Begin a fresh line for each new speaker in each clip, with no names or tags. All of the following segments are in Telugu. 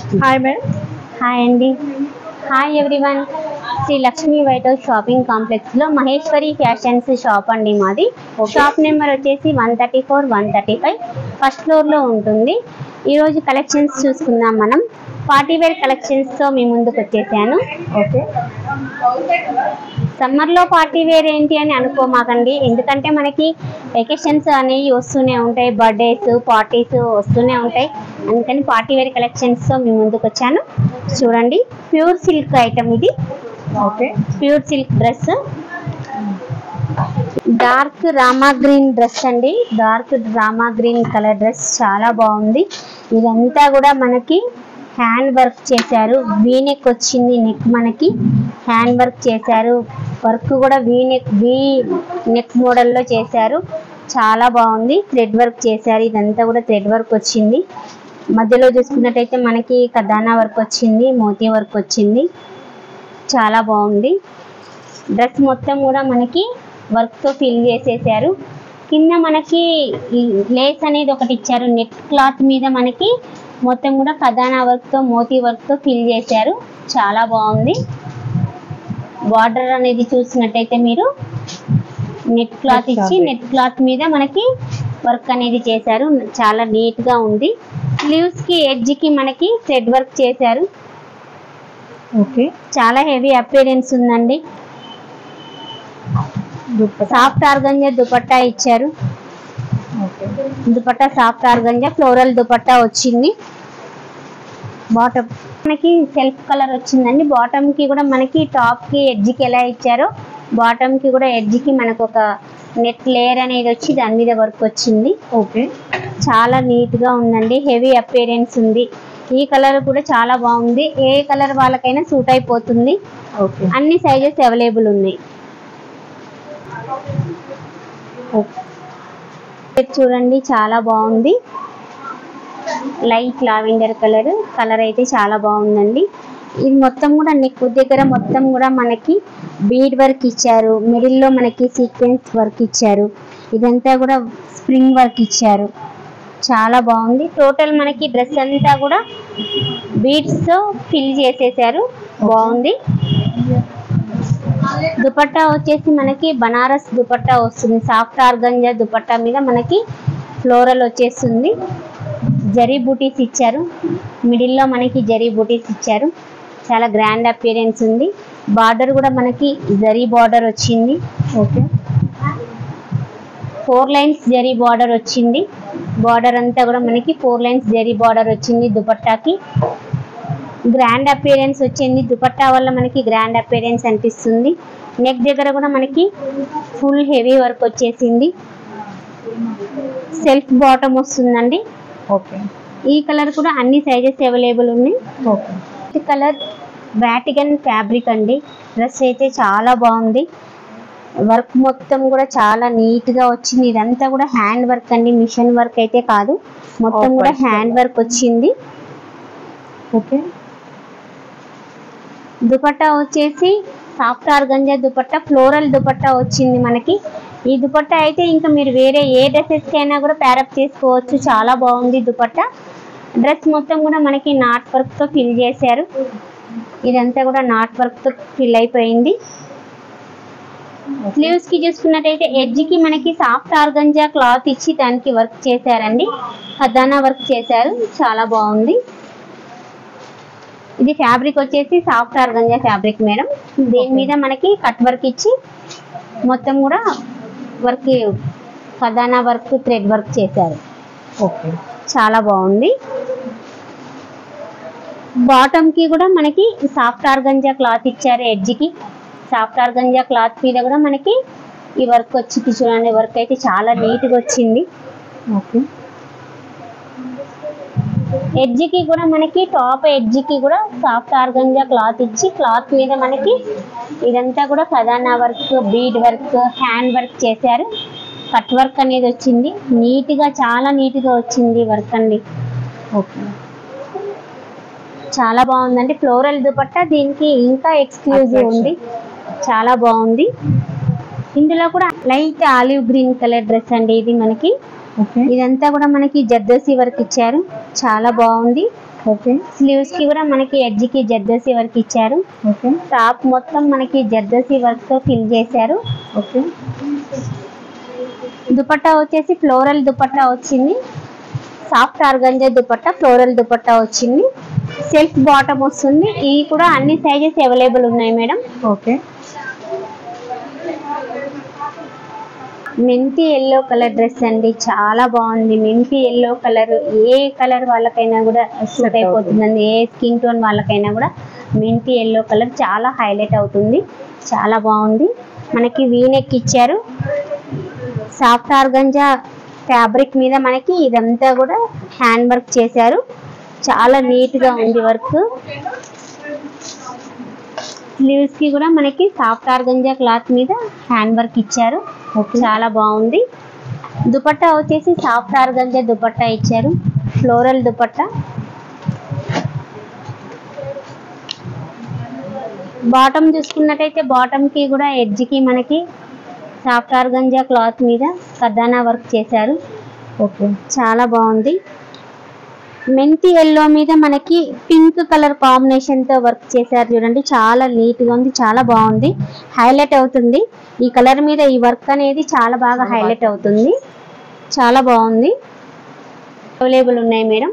Hi madam.
హాయ్ అండి. Hi everyone. Sri Lakshmi white house shopping complex లో మహేశ్వరి ఫ్యాషన్స్ షాప్ అండి మాది. షాప్ నెంబర్ వచ్చేసి 134, 135 ఫస్ట్ ఫ్లోర్ లో ఉంటుంది. ఈ రోజు కలెక్షన్స్ చూసుకుందాం మనం. పార్టీ వేర్ కలెక్షన్స్ తో మీ ముందుకు వచ్చేసాను.
ఓకే,
సమ్మర్ లో పార్టీ వేర్ ఏంటి అని అనుకోమాకండి, ఎందుకంటే మనకి వెకేషన్స్ అనేవి వస్తూనే ఉంటాయి, బర్త్డేస్ పార్టీస్ వస్తూనే ఉంటాయి. అందుకని పార్టీ వేర్ కలెక్షన్స్ తో మీ ముందుకు వచ్చాను. చూడండి, ప్యూర్ సిల్క్ ఐటమ్ ఇది.
Okay,
pure silk dress, dark rama green dress అండి. Dark rama green colour dress చాలా బాగుంది. ఇదంతా కూడా మనకి హ్యాండ్ వర్క్ చేశారు. వీ నెక్ వచ్చింది, నెక్ మనకి హ్యాండ్ వర్క్ చేశారు. వర్క్ కూడా వీ నెక్ మోడల్లో చేశారు. చాలా బాగుంది. థ్రెడ్ వర్క్ చేశారు. ఇదంతా కూడా థ్రెడ్ వర్క్ వచ్చింది. మధ్యలో చూసుకున్నట్టయితే మనకి కదానా వర్క్ వచ్చింది, మోతీ వర్క్ వచ్చింది. చాలా బాగుంది. డ్రెస్ మొత్తం కూడా మనకి వర్క్తో ఫిల్ చేసేసారు. కింద మనకి లేస్ అనేది ఒకటి ఇచ్చారు. నెట్ క్లాత్ మీద మనకి మొత్తం కూడా కదానా వర్క్తో మోతీ వర్క్తో ఫిల్ చేశారు. చాలా బాగుంది. బార్డర్ అనేది చూసినట్టయితే మీరు నెట్ క్లాత్ ఇచ్చి నెట్ క్లాత్ మీద మనకి వర్క్ అనేది చేశారు. చాలా నీట్గా ఉంది. స్లీవ్స్కి ఎడ్జ్కి మనకి థ్రెడ్ వర్క్ చేశారు.
ఓకే,
చాలా హెవీ అపియరెన్స్ ఉందండి. సాఫ్ట్ ఆర్గంజా దుపట్టా ఇచ్చారు.
Okay,
dupatta soft organza floral dupatta వచ్చింది. బాటమ్ మనకి సెల్ఫ్ కలర్ వచ్చిందండి. బాటమ్ కి కూడా మనకి టాప్ కి ఎడ్జ్ కి ఎలా ఇచ్చారో బాటమ్ కి కూడా ఎడ్జ్ కి మనకు ఒక నెట్ లేయర్ అనేది వచ్చి దాని మీద వర్క్ వచ్చింది.
ఓకే,
చాలా నీట్ గా ఉందండి. హెవీ అపియరెన్స్ ఉంది. ఈ కలర్ కూడా చాలా బాగుంది. ఏ కలర్ వాళ్ళకైనా సూట్ అయిపోతుంది.
ఓకే,
అన్ని సైజెస్ అవైలబుల్ ఉన్నాయి. చూడండి, చాలా బాగుంది. లైట్ లావెండర్ కలర్ అయితే చాలా బాగుందండి. ఇది మొత్తం కూడా నెక్ దగ్గర మొత్తం కూడా మనకి బీడ్ వర్క్ ఇచ్చారు. మిడిల్లో మనకి సీక్వెన్స్ వర్క్ ఇచ్చారు. ఇదంతా కూడా స్ప్రింగ్ వర్క్ ఇచ్చారు. చాలా బాగుంది. టోటల్ మనకి డ్రెస్ అంతా కూడా బీడ్స్ తో ఫిల్ చేసేసారు. బాగుంది. దుపట్టా వచ్చేసి మనకి బనారస్ దుపట్టా వస్తుంది. సాఫ్ట్ ఆర్గంజా దుపట్టా మీద మనకి ఫ్లోరల్ వచ్చేస్తుంది. జరీ బూటీస్ ఇచ్చారు. మిడిల్లో మనకి జరీ బూటీస్ ఇచ్చారు. చాలా గ్రాండ్ అపియరెన్స్ ఉంది. బార్డర్ కూడా మనకి జరీ బార్డర్ వచ్చింది.
ఓకే,
4 లైన్స్ జరీ బార్డర్ వచ్చింది. బార్డర్ అంతా కూడా మనకి 4 లైన్స్ జరీ బార్డర్ వచ్చింది. దుపట్టాకి గ్రాండ్ అపియరెన్స్ వచ్చింది. దుపట్టా వల్ల మనకి గ్రాండ్ అపియరెన్స్ అనిపిస్తుంది. నెక్ దగ్గర కూడా మనకి ఫుల్ హెవీ వర్క్ వచ్చేసింది. సెల్ఫ్ బాటమ్ వస్తుందండి.
ఓకే,
ఈ కలర్ కూడా అన్ని సైజెస్ అవైలబుల్ ఉన్నాయి.
ఓకే,
ఈ కలర్ వాటికన్ ఫ్యాబ్రిక్ అండి. డ్రెస్ అయితే చాలా బాగుంది. వర్క్ మొత్తం కూడా చాలా నీట్ గా వచ్చింది. ఇదంతా కూడా హ్యాండ్ వర్క్ అండి, మిషన్ వర్క్ అయితే కాదు. మొత్తం కూడా హ్యాండ్ వర్క్ వచ్చింది.
ఓకే,
దుపట్టా వచ్చేసి soft organza dupatta floral dupatta వచ్చింది మనకి. ఈ దుపట్టా అయితే ఇంకా మీరు వేరే ఏ డ్రెస్సెస్ కైనా కూడా ప్యారప్ చేసుకోవచ్చు. చాలా బాగుంది దుపట్టా. డ్రెస్ మొత్తం కూడా మనకి నాట్ వర్క్ తో ఫిల్ చేశారు. ఇదంతా కూడా నాట్ వర్క్ తో ఫిల్ అయిపోయింది. స్లీవ్స్ కి చూసుకున్నట్టయితే ఎడ్జ్ కి మనకి సాఫ్ట్ ఆర్గంజా క్లాత్ ఇచ్చి దానికి వర్క్ చేశారండి. ఖజానా వర్క్ చేశారు. చాలా బాగుంది. ఇది ఫ్యాబ్రిక్ వచ్చేసి సాఫ్ట్ ఆర్గంజా ఫ్యాబ్రిక్ మేడం. దీని మీద మనకి కట్ వర్క్ ఇచ్చి మొత్తం కూడా వర్క్ ఖజానా వర్క్ థ్రెడ్ వర్క్ చేశారు.
ఓకే,
చాలా బాగుంది. బాటమ్ కి కూడా మనకి సాఫ్ట్ ఆర్గంజా క్లాత్ ఇచ్చారు. ఎడ్జ్ కి సాఫ్ట్ ఆర్గంజా క్లాత్ మీద కూడా మనకి ఈ వర్క్ వచ్చింది. చూడండి, వర్క్ అయితే చాలా నీట్ గా వచ్చింది.
ఓకే,
ఎడ్జ్ కి కూడా మనకి టాప్ ఎడ్జ్ కి కూడా సాఫ్ట్ ఆర్గంజా క్లాత్ ఇచ్చి క్లాత్ మీద మనకి ఇదంతా కూడా ఖజానా work, bead work, hand work చేశారు. కట్ వర్క్ అనేది వచ్చింది. నీట్ గా చాలా నీట్ గా వచ్చింది వర్క్ అండి.
ఓకే,
చాలా బాగుందండి. ఫ్లోరల్ దుపట్టా దీనికి ఇంకా ఎక్స్క్లూజివ్ ఉంది. చాలా బాగుంది. ఇందులో కూడా light olive green colour dress అండి ఇది మనకి. ఇదంతా కూడా మనకి జర్దోసి వర్క్ ఇచ్చారు. చాలా బాగుంది.
ఓకే
స్లీవ్స్ కి కూడా మనకి ఎడ్జ్ కి జర్దోసి వర్క్ ఇచ్చారు.
ఓకే
టాప్ మొత్తం మనకి జర్దోసి వర్క్ తో ఫిల్ చేశారు.
ఓకే
దుపట్టా వచ్చేసి ఫ్లోరల్ దుపట్టా వచ్చింది. Soft organza dupatta, floral dupatta వచ్చింది. సెల్ఫ్ బాటమ్ వస్తుంది. ఇవి కూడా అన్ని సైజెస్ అవైలబుల్ ఉన్నాయి మేడం.
ఓకే
మెంతి ఎల్లో కలర్ డ్రెస్ అండి, చాలా బాగుంది. మెంతి ఎల్లో కలర్ ఏ కలర్ వాళ్ళకైనా కూడా సూట్ అయిపోతుందండి. ఏ స్కిన్ టోన్ వాళ్ళకైనా కూడా మెంతి ఎల్లో కలర్ చాలా హైలైట్ అవుతుంది. చాలా బాగుంది. మనకి వీనెక్ ఇచ్చారు. సాఫ్ట్ ఆర్గంజా ఫ్యాబ్రిక్ మీద మనకి ఇదంతా కూడా హ్యాండ్ వర్క్ చేశారు. చాలా నీట్ గా ఉంది వర్క్. స్లీవ్స్ కి కూడా మనకి సాఫ్ట్ ఆర్గంజా క్లాత్ మీద హ్యాండ్ వర్క్ ఇచ్చారు. చాలా బాగుంది. దుపట్టా వచ్చేసి సాఫ్ట్ ఆర్గంజా దుపట్టా ఇచ్చారు. ఫ్లోరల్ దుపట్టా. బాటమ్ చూసుకున్నట్టయితే బాటమ్ కి కూడా ఎడ్జ్ కి మనకి సాఫ్ట్ ఆర్గంజా క్లాత్ మీద కర్దానా వర్క్ చేశారు.
ఓకే
చాలా బాగుంది. మెంతి ఎల్లో మీద మనకి పింక్ కలర్ కాంబినేషన్ తో వర్క్ చేశారు చూడండి. చాలా నీట్ గా ఉంది. చాలా బాగుంది. హైలైట్ అవుతుంది. ఈ కలర్ మీద ఈ వర్క్ అనేది చాలా బాగా హైలైట్ అవుతుంది. చాలా బాగుంది. అవైలబుల్ ఉన్నాయి madam.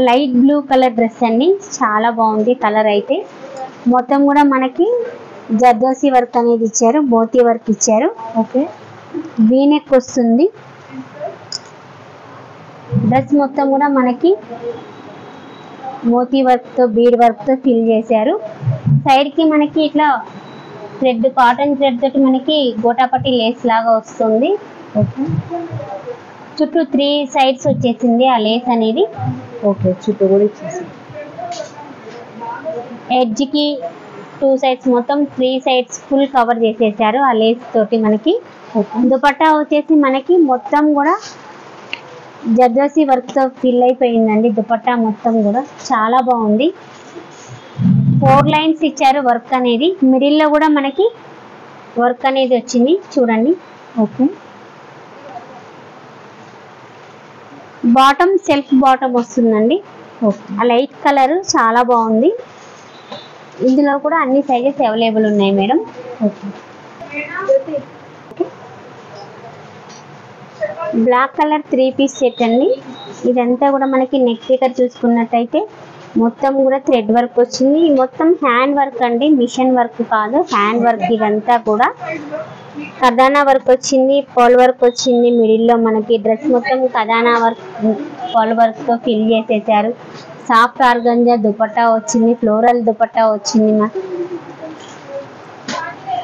Light blue colour dress అండి, చాలా బాగుంది కలర్ అయితే. మొత్తం కూడా మనకి జర్దోసి వర్క్ అనేది ఇచ్చారు. మోతీ వర్క్ ఇచ్చారు.
ఓకే
వీనెక్ వస్తుంది. డ్రెస్ మొత్తం కూడా మనకి మోతీ వర్క్ తో బీడ్ వర్క్ తో ఫిల్ చేశారు. సైడ్ కి మనకి ఇట్లా థ్రెడ్, కాటన్ థ్రెడ్ తోటి మనకి గోటాపట్టి లేస్ లాగా వస్తుంది.
ఓకే
చుట్టూ 3 సైడ్స్ వచ్చేసింది ఆ లేస్ అనేది.
ఓకే చుట్టూ కూడా ఇచ్చేసి
ఎడ్జ్ కి 2 సైడ్స్ మొత్తం 3 సైడ్స్ ఫుల్ కవర్ చేసేసారు ఆ లేస్ తోటి మనకి. దుపట్టా వచ్చేసి మనకి మొత్తం కూడా జర్దోసి వర్క్ తో ఫిల్ అయిపోయిందండి. దుపట్టా మొత్తం కూడా చాలా బాగుంది. 4 లైన్స్ ఇచ్చారు వర్క్ అనేది. మిడిల్ లో కూడా మనకి వర్క్ అనేది వచ్చింది చూడండి.
ఓకే
బాటమ్ సెల్ఫ్ బాటమ్ వస్తుందండి.
ఓకే
ఆ లైట్ కలర్ చాలా బాగుంది. ఇందులో కూడా అన్ని సైజెస్ అవైలబుల్ ఉన్నాయి madam.
Okay
black colour 3 piece set అండి. ఇదంతా కూడా మనకి నెక్ దగ్గర చూసుకున్నట్టయితే మొత్తం కూడా థ్రెడ్ వర్క్ వచ్చింది. మొత్తం హ్యాండ్ వర్క్ అండి, మిషన్ వర్క్ కాదు, హ్యాండ్ వర్క్. ఇదంతా కూడా కర్దానా వర్క్ వచ్చింది, పోల్ వర్క్ వచ్చింది. మిడిల్ లో మనకి డ్రెస్ మొత్తం కర్దానా వర్క్, పోల్ వర్క్ తో ఫిల్ చేసేసారు. సాఫ్ట్ ఆర్గంజా దుపట్టా వచ్చింది, ఫ్లోరల్ దుపట్టా వచ్చింది.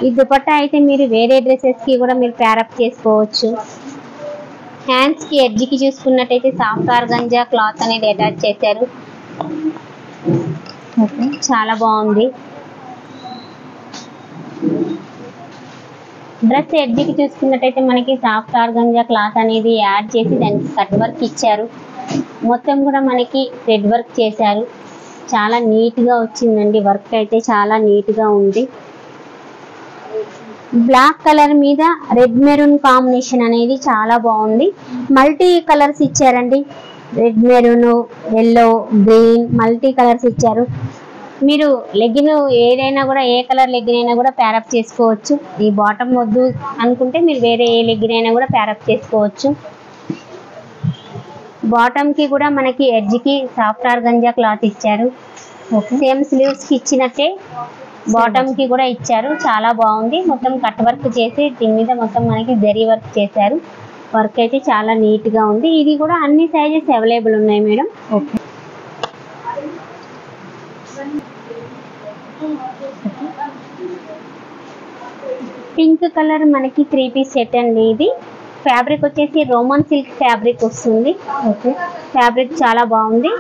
ఈ దుపట్టా అయితే మీరు వేరే డ్రెస్సెస్ కి కూడా మీరు ప్యారప్ చేసుకోవచ్చు. హ్యాండ్స్ కి ఎడ్జ్ కి చూసుకున్నట్టయితే సాఫ్ట్ ఆర్గంజా క్లాత్ అనేది అటాచ్ చేశారు.
ఓకే
చాలా బాగుంది. డ్రెస్ ఎడ్జ్ కి చూసుకున్నట్టయితే మనకి సాఫ్ట్ ఆర్గంజా క్లాత్ అనేది యాడ్ చేసి దానికి కట్ వర్క్ ఇచ్చారు. మొత్తం కూడా మనకి థ్రెడ్ వర్క్ చేశారు. చాలా నీట్ గా వచ్చిందండి. వర్క్ అయితే చాలా నీట్ గా ఉంది. బ్లాక్ కలర్ మీద రెడ్ మెరూన్ కాంబినేషన్ అనేది చాలా బాగుంది. మల్టీ కలర్స్ ఇచ్చారండి. Red maroon, yellow, green multi colours ఇచ్చారు. మీరు లెగ్గిన్ ఏదైనా కూడా, ఏ కలర్ లెగ్గిన్ అయినా కూడా ప్యారప్ చేసుకోవచ్చు. ఈ బాటమ్ వద్దు అనుకుంటే మీరు వేరే ఏ లెగ్గిన్ అయినా కూడా ప్యారప్ చేసుకోవచ్చు. బాటమ్ కి కూడా మనకి ఎడ్జ్ కి సాఫ్ట్ ఆర్గంజా క్లాత్ ఇచ్చారు. సేమ్ స్లీవ్స్ కి ఇచ్చినట్టే బాటమ్ కి కూడా ఇచ్చారు. చాలా బాగుంది. మొత్తం కట్ వర్క్ చేసి దీని మీద మొత్తం మనకి జరీ వర్క్ చేశారు. వర్క్ అయితే చాలా నీట్ గా ఉంది. ఇది కూడా అన్ని సైజెస్ అవైలబుల్ ఉన్నాయి మేడం.
ఓకే
పింక్ కలర్ మనకి 3 పీస్ సెట్ అండి. ఇది ఫ్యాబ్రిక్ వచ్చేసి రోమన్ సిల్క్ ఫ్యాబ్రిక్ వస్తుంది.
ఓకే
ఫ్యాబ్రిక్ చాలా బాగుంది.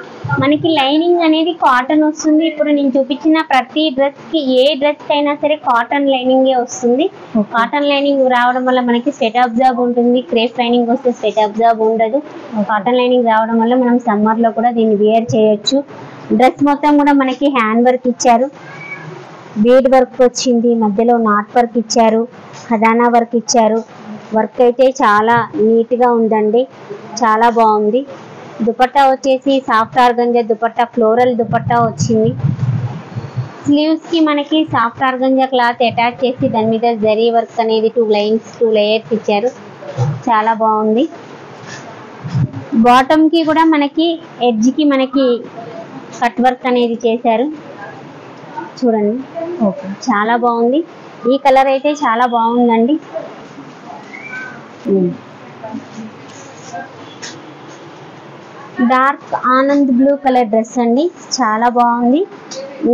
మనకి లైనింగ్ అనేది కాటన్ వస్తుంది. ఇప్పుడు నేను చూపించిన ప్రతి డ్రెస్ కి, ఏ డ్రెస్ కి అయినా సరే కాటన్ లైనింగ్ వస్తుంది. కాటన్ లైనింగ్ రావడం వల్ల మనకి స్వెట్ అబ్జర్వ్ ఉంటుంది. క్రేప్ లైనింగ్ వస్తే స్వెట్ అబ్జర్వ్ ఉండదు. కాటన్ లైనింగ్ రావడం వల్ల మనం సమ్మర్ లో కూడా దీన్ని వేర్ చేయొచ్చు. డ్రెస్ మొత్తం కూడా మనకి హ్యాండ్ వర్క్ ఇచ్చారు. బీడ్ వర్క్ వచ్చింది. మధ్యలో నాట్ వర్క్ ఇచ్చారు. ఖజానా వర్క్ ఇచ్చారు. వర్క్ అయితే చాలా నీట్ గా ఉందండి. చాలా బాగుంది. దుపట్టా వచ్చేసి soft organza dupatta, floral dupatta వచ్చింది. స్లీవ్స్ కి మనకి సాఫ్ట్ ఆర్గంజా క్లాత్ అటాచ్ చేసి దాని మీద జరీ వర్క్ అనేది 2 లైన్స్ 2 లేయర్స్ ఇచ్చారు. చాలా బాగుంది. బాటమ్ కి కూడా మనకి ఎడ్జ్ కి మనకి కట్ వర్క్ అనేది చేశారు. చూడండి,
ఓకే.
చాలా బాగుంది. ఈ కలర్ అయితే చాలా బాగుందండి. Dark Anand blue colour dress అండి, చాలా బాగుంది.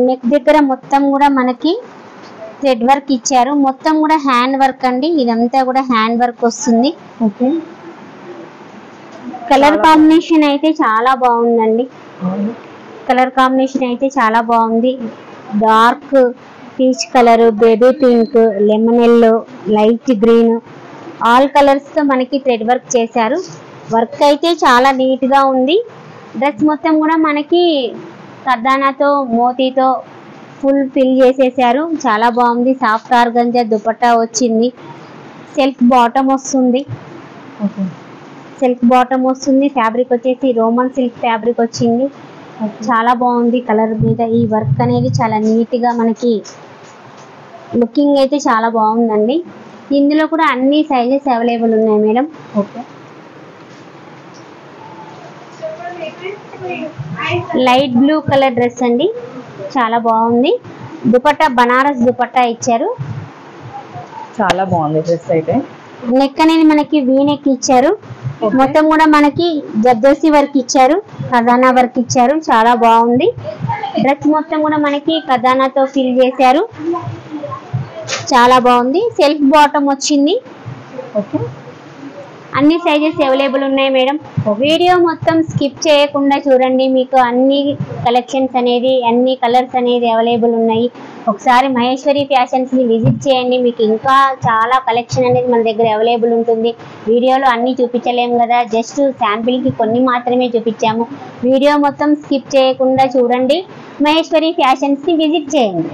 నెక్ దగ్గర మొత్తం కూడా మనకి థ్రెడ్ వర్క్ ఇచ్చారు. మొత్తం కూడా హ్యాండ్ వర్క్ అండి, ఇదంతా కూడా హ్యాండ్ వర్క్ వస్తుంది.
ఓకే.
కలర్ కాంబినేషన్ అయితే చాలా బాగుందండి. కలర్ కాంబినేషన్ అయితే చాలా బాగుంది. Dark peach colour, baby pink, lemon yellow, light green, all colours తో మనకి థ్రెడ్ వర్క్ చేశారు. వర్క్ అయితే చాలా నీట్ గా ఉంది. డ్రెస్ మొత్తం కూడా మనకి కర్దానాతో మోతీతో ఫుల్ ఫిల్ చేసేసారు. చాలా బాగుంది. సాఫ్ట్ ఆర్గంజా దుపట్టా వచ్చింది. సెల్ఫ్ బాటమ్ వస్తుంది.
ఓకే.
సిల్క్ బాటమ్ వస్తుంది. ఫ్యాబ్రిక్ వచ్చేసి రోమన్ సిల్క్ ఫ్యాబ్రిక్ వచ్చింది. చాలా బాగుంది. కలర్ మీద ఈ వర్క్ అనేది చాలా నీట్ గా మనకి లుకింగ్ అయితే చాలా బాగుందండి. ఇందులో కూడా అన్ని సైజెస్ అవైలబుల్ ఉన్నాయి madam.
Okay.
Light blue colour dress అండి, చాలా బాగుంది. దుపట్టా బనారస్ దుపట్టా ఇచ్చారు.
చాలా బాగుంది డ్రెస్ అయితే.
నెక్ అనేది మనకి వీ నెక్ ఇచ్చారు. మొత్తం కూడా మనకి జర్దోసి వర్క్ ఇచ్చారు, ఖజానా వర్క్ ఇచ్చారు. చాలా బాగుంది. డ్రెస్ మొత్తం కూడా మనకి ఖజానాతో ఫిల్ చేశారు. చాలా బాగుంది. సెల్ఫ్ బాటమ్ వచ్చింది.
ఓకే.
అన్ని సైజెస్ అవైలబుల్ ఉన్నాయి మేడం. వీడియో మొత్తం స్కిప్ చేయకుండా చూడండి, మీకు అన్ని కలెక్షన్స్ అనేది అన్ని కలర్స్ అనేది అవైలబుల్ ఉన్నాయి. ఒకసారి మహేశ్వరి ఫ్యాషన్స్ ని విజిట్ చేయండి, మీకు ఇంకా చాలా కలెక్షన్ అనేది మన దగ్గర అవైలబుల్ ఉంటుంది. వీడియోలో అన్ని చూపించలేము కదా, జస్ట్ శాంపిల్ కి కొన్ని మాత్రమే చూపించాము. వీడియో మొత్తం స్కిప్ చేయకుండా చూడండి, మహేశ్వరి ఫ్యాషన్స్ ని విజిట్ చేయండి.